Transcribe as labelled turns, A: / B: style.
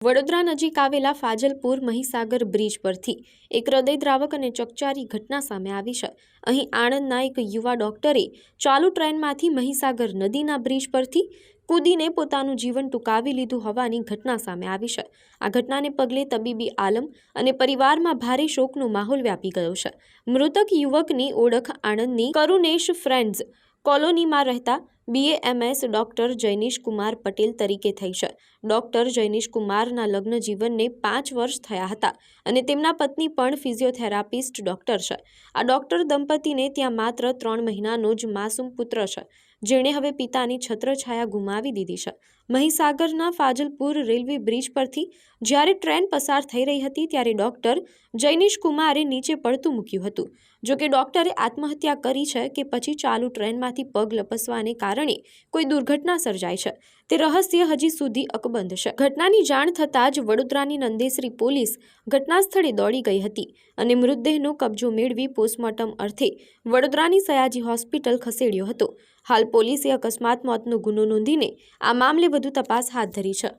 A: વડોદરા નજીક આવેલા ફાજલપુર મહીસાગર બ્રિજ પરથી એક હૃદયદ્રાવક અને ચકચારી ઘટના સામે આવી છે। અહીં આણંદના એક યુવા ડોક્ટરે ચાલુ ટ્રેનમાંથી મહીસાગર નદીના બ્રિજ પરથી કૂદીને પોતાનું જીવન ટૂંકાવી લીધું હોવાની ઘટના સામે આવી છે। આ ઘટનાને પગલે તબીબી આલમ અને પરિવારમાં ભારે શોકનો માહોલ વ્યાપી ગયો છે। મૃતક યુવકની ઓળખ આણંદની કરુણેશ ફ્રેન્ડ્સ કોલોનીમાં રહેતા BAMS ડોક્ટર જૈનિશ કુમાર પટેલ તરીકે થઈ છે। ડોક્ટર જૈનિશ કુમારના લગ્ન જીવનને 5 વર્ષ થયા હતા અને તેમના પત્ની પણ ફિઝિયોથેરાપિસ્ટ ડોક્ટર છે। આ ડોક્ટર દંપતીને ત્યાં માત્ર 3 મહિનાનો જ માસૂમ પુત્ર છે, જેણે હવે પિતાની છત્રછાયા ગુમાવી દીધી છે। મહીસાગરના ફાજલપુર રેલવે બ્રિજ પરથી જ્યારે ટ્રેન પસાર થઈ રહી હતી ત્યારે ડોક્ટર જૈનિશ કુમારે નીચે પડતું મૂક્યું હતું। જો કે ડોક્ટરે આત્મહત્યા કરી છે કે પછી ચાલુ ટ્રેનમાંથી પગ લપસવાને કારણે કોઈ દુર્ઘટના સર્જાઈ છે, તે રહસ્ય હજી સુધી અકબંધ છે। ઘટનાની જાણ થતાં જ વડોદરાની નંદેસરી પોલીસ ઘટના સ્થળે દોડી ગઈ હતી અને મૃતદેહનો કબજો મેળવી પોસ્ટમોર્ટમ અર્થે વડોદરાની સયાજી હોસ્પિટલ ખસેડ્યો હતો। હાલ પોલીસે અકસ્માત મોતનો ગુનો નોંધીને આ મામલે વધુ તપાસ હાથ ધરી છે।